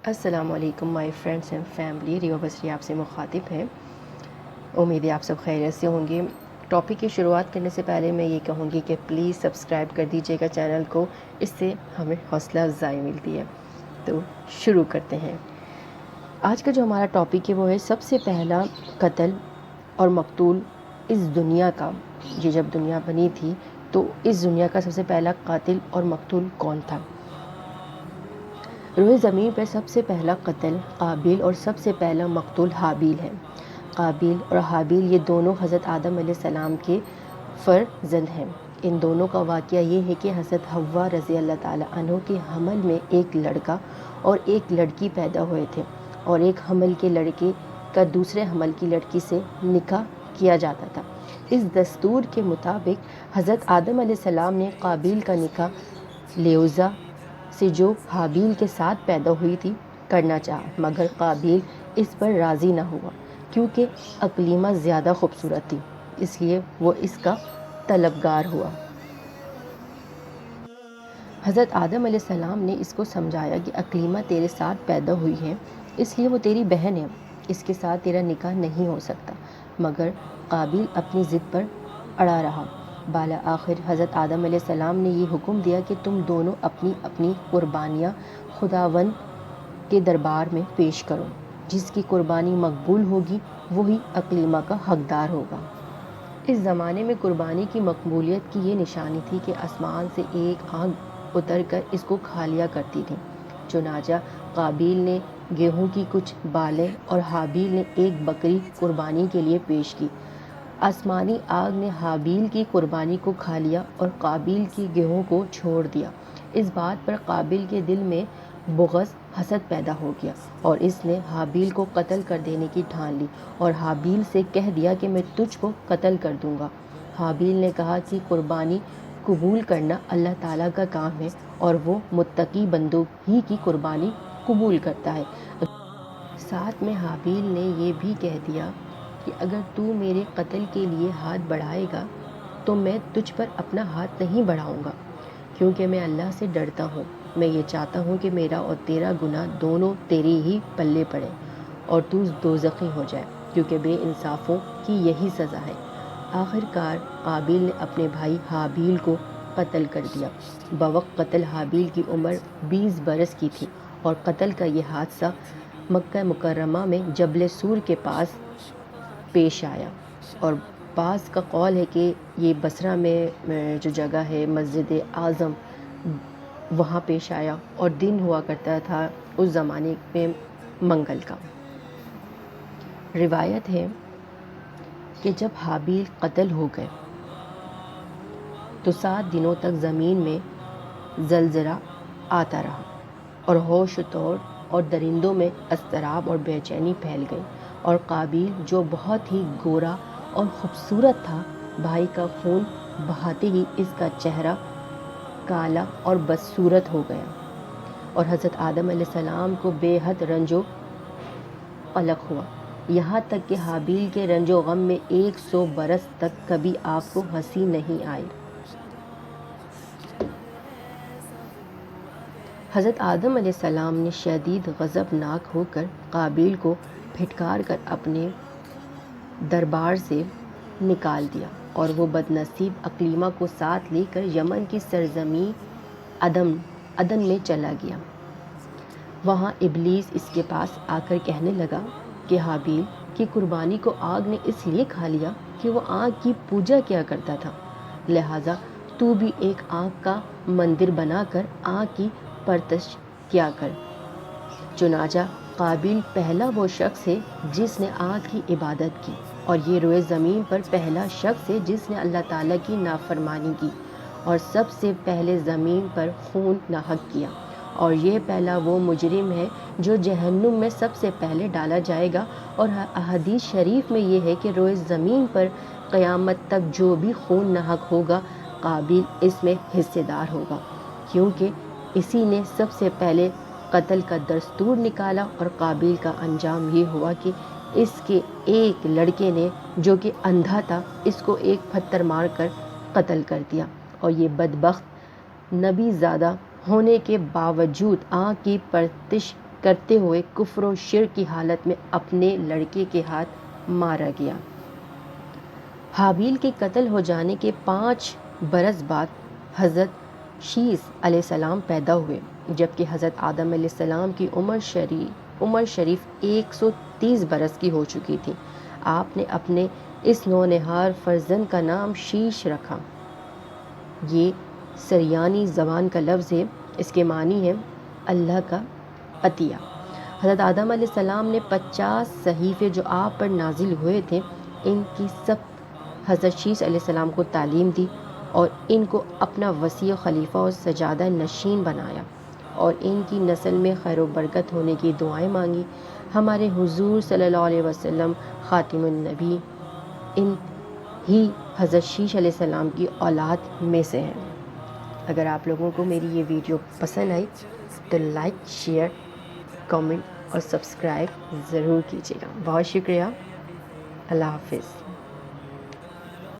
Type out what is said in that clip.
السلام علیکم my friends and family, ریو بصری آپ سے مخاطب ہے۔ امید ہے آپ سب خیریت سے ہوں گے۔ ٹاپک کی شروعات کرنے سے پہلے میں یہ کہوں گی کہ پلیز سبسکرائب کر دیجیے گا چینل کو، اس سے ہمیں حوصلہ افزائی ملتی ہے۔ تو شروع کرتے ہیں۔ آج کا جو ہمارا ٹاپک ہے وہ ہے سب سے پہلا قتل اور مقتول اس دنیا کا۔ یہ جب دنیا بنی تھی تو اس دنیا کا سب سے پہلا قاتل اور مقتول کون تھا؟ روئے زمین پر سب سے پہلا قتل قابیل اور سب سے پہلا مقتول حابیل ہے۔ قابیل اور حابیل یہ دونوں حضرت آدم علیہ السلام کے فرزند ہیں۔ ان دونوں کا واقعہ یہ ہے کہ حضرت حوا رضی اللہ تعالیٰ عنہ کے حمل میں ایک لڑکا اور ایک لڑکی پیدا ہوئے تھے، اور ایک حمل کے لڑکے کا دوسرے حمل کی لڑکی سے نکاح کیا جاتا تھا۔ اس دستور کے مطابق حضرت آدم علیہ السلام نے قابیل کا نکاح لیوزا سے جو حابیل کے ساتھ پیدا ہوئی تھی کرنا چاہا، مگر قابیل اس پر راضی نہ ہوا کیونکہ اقلیمہ زیادہ خوبصورت تھی، اس لیے وہ اس کا طلبگار ہوا۔ حضرت آدم علیہ السلام نے اس کو سمجھایا کہ اقلیمہ تیرے ساتھ پیدا ہوئی ہے، اس لیے وہ تیری بہن ہے، اس کے ساتھ تیرا نکاح نہیں ہو سکتا، مگر قابیل اپنی ضد پر اڑا رہا۔ بالا آخر حضرت آدم علیہ السلام نے یہ حکم دیا کہ تم دونوں اپنی اپنی قربانیاں خداوند کے دربار میں پیش کرو، جس کی قربانی مقبول ہوگی وہی اقلیمہ کا حقدار ہوگا۔ اس زمانے میں قربانی کی مقبولیت کی یہ نشانی تھی کہ آسمان سے ایک آگ اتر کر اس کو کھا لیا کرتی تھی۔ چنانچہ قابیل نے گیہوں کی کچھ بالیں اور حابیل نے ایک بکری قربانی کے لیے پیش کی۔ آسمانی آگ نے حابیل کی قربانی کو کھا لیا اور قابیل کی گیہوں کو چھوڑ دیا۔ اس بات پر قابیل کے دل میں بغض، حسد پیدا ہو گیا، اور اس نے حابیل کو قتل کر دینے کی ٹھان لی اور حابیل سے کہہ دیا کہ میں تجھ کو قتل کر دوں گا۔ حابیل نے کہا کہ قربانی قبول کرنا اللہ تعالیٰ کا کام ہے اور وہ متقی بندوں ہی کی قربانی قبول کرتا ہے۔ ساتھ میں حابیل نے یہ بھی کہہ دیا کہ اگر تو میرے قتل کے لیے ہاتھ بڑھائے گا تو میں تجھ پر اپنا ہاتھ نہیں بڑھاؤں گا، کیونکہ میں اللہ سے ڈرتا ہوں۔ میں یہ چاہتا ہوں کہ میرا اور تیرا گناہ دونوں تیرے ہی پلے پڑے اور تو دوزخی ہو جائے، کیونکہ بے انصافوں کی یہی سزا ہے۔ آخر کار قابیل نے اپنے بھائی حابیل کو قتل کر دیا۔ بوقت قتل حابیل کی عمر 20 برس کی تھی، اور قتل کا یہ حادثہ مکہ مکرمہ میں جبل سور کے پاس پیش آیا، اور بعض کا قول ہے کہ یہ بصرہ میں جو جگہ ہے مسجد اعظم وہاں پیش آیا، اور دن ہوا کرتا تھا اس زمانے میں منگل کا۔ روایت ہے کہ جب حابیل قتل ہو گئے تو 7 دنوں تک زمین میں زلزلہ آتا رہا، اور ہوش و طور اور درندوں میں اضطراب اور بے چینی پھیل گئی، اور قابیل جو بہت ہی گورا اور خوبصورت تھا، بھائی کا خون بہاتے ہی اس کا چہرہ کالا اور بدصورت ہو گیا، اور حضرت آدم علیہ السلام کو بے حد رنج و قلق ہوا، یہاں تک کہ حابیل کے رنج و غم میں 100 برس تک کبھی آپ کو ہنسی نہیں آئی۔ حضرت آدم علیہ السلام نے شدید غضبناک ہو کر قابیل کو پھٹکار کر اپنے دربار سے نکال دیا، اور وہ بدنصیب اقلیمہ کو ساتھ لے کر یمن کی سرزمین عدن میں چلا گیا۔ وہاں ابلیس اس کے پاس آ کر کہنے لگا کہ حابیل کی قربانی کو آگ نے اس لیے کھا لیا کہ وہ آگ کی پوجا کیا کرتا تھا، لہٰذا تو بھی ایک آگ کا مندر بنا کر آگ کی پرستش کیا کر۔ چنانچہ قابیل پہلا وہ شخص ہے جس نے آگ کی عبادت کی، اور یہ روئے زمین پر پہلا شخص ہے جس نے اللہ تعالیٰ کی نافرمانی کی، اور سب سے پہلے زمین پر خون ناحق کیا، اور یہ پہلا وہ مجرم ہے جو جہنم میں سب سے پہلے ڈالا جائے گا۔ اور احادیث شریف میں یہ ہے کہ روئے زمین پر قیامت تک جو بھی خون ناحق ہوگا قابیل اس میں حصے دار ہوگا، کیونکہ اسی نے سب سے پہلے قتل کا دستور نکالا، اور قابیل کا انجام یہ ہوا کہ اس کے ایک لڑکے نے جو کہ اندھا تھا اس کو ایک پتھر مار کر قتل کر دیا، اور یہ بدبخت نبی زادہ ہونے کے باوجود آگ کی پرستش کرتے ہوئے کفر و شرک کی حالت میں اپنے لڑکے کے ہاتھ مارا گیا۔ حابیل کے قتل ہو جانے کے 5 برس بعد حضرت شیث علیہ السلام پیدا ہوئے، جبکہ حضرت آدم علیہ السلام کی عمر شریف 130 برس کی ہو چکی تھی۔ آپ نے اپنے اس نونہار فرزند کا نام شیش رکھا۔ یہ سریانی زبان کا لفظ ہے، اس کے معنی ہے اللہ کا عطیہ۔ حضرت آدم علیہ السلام نے 50 صحیفے جو آپ پر نازل ہوئے تھے، ان کی سب حضرت شیث علیہ السلام کو تعلیم دی اور ان کو اپنا وصی و خلیفہ اور سجادہ نشین بنایا اور ان کی نسل میں خیر و برکت ہونے کی دعائیں مانگی۔ ہمارے حضور صلی اللہ علیہ وسلم خاتم النبی ان ہی حضرت شیث علیہ السلام کی اولاد میں سے ہیں۔ اگر آپ لوگوں کو میری یہ ویڈیو پسند آئی تو لائک، شیئر، کامنٹ اور سبسکرائب ضرور کیجیے گا۔ بہت شکریہ۔ اللہ حافظ۔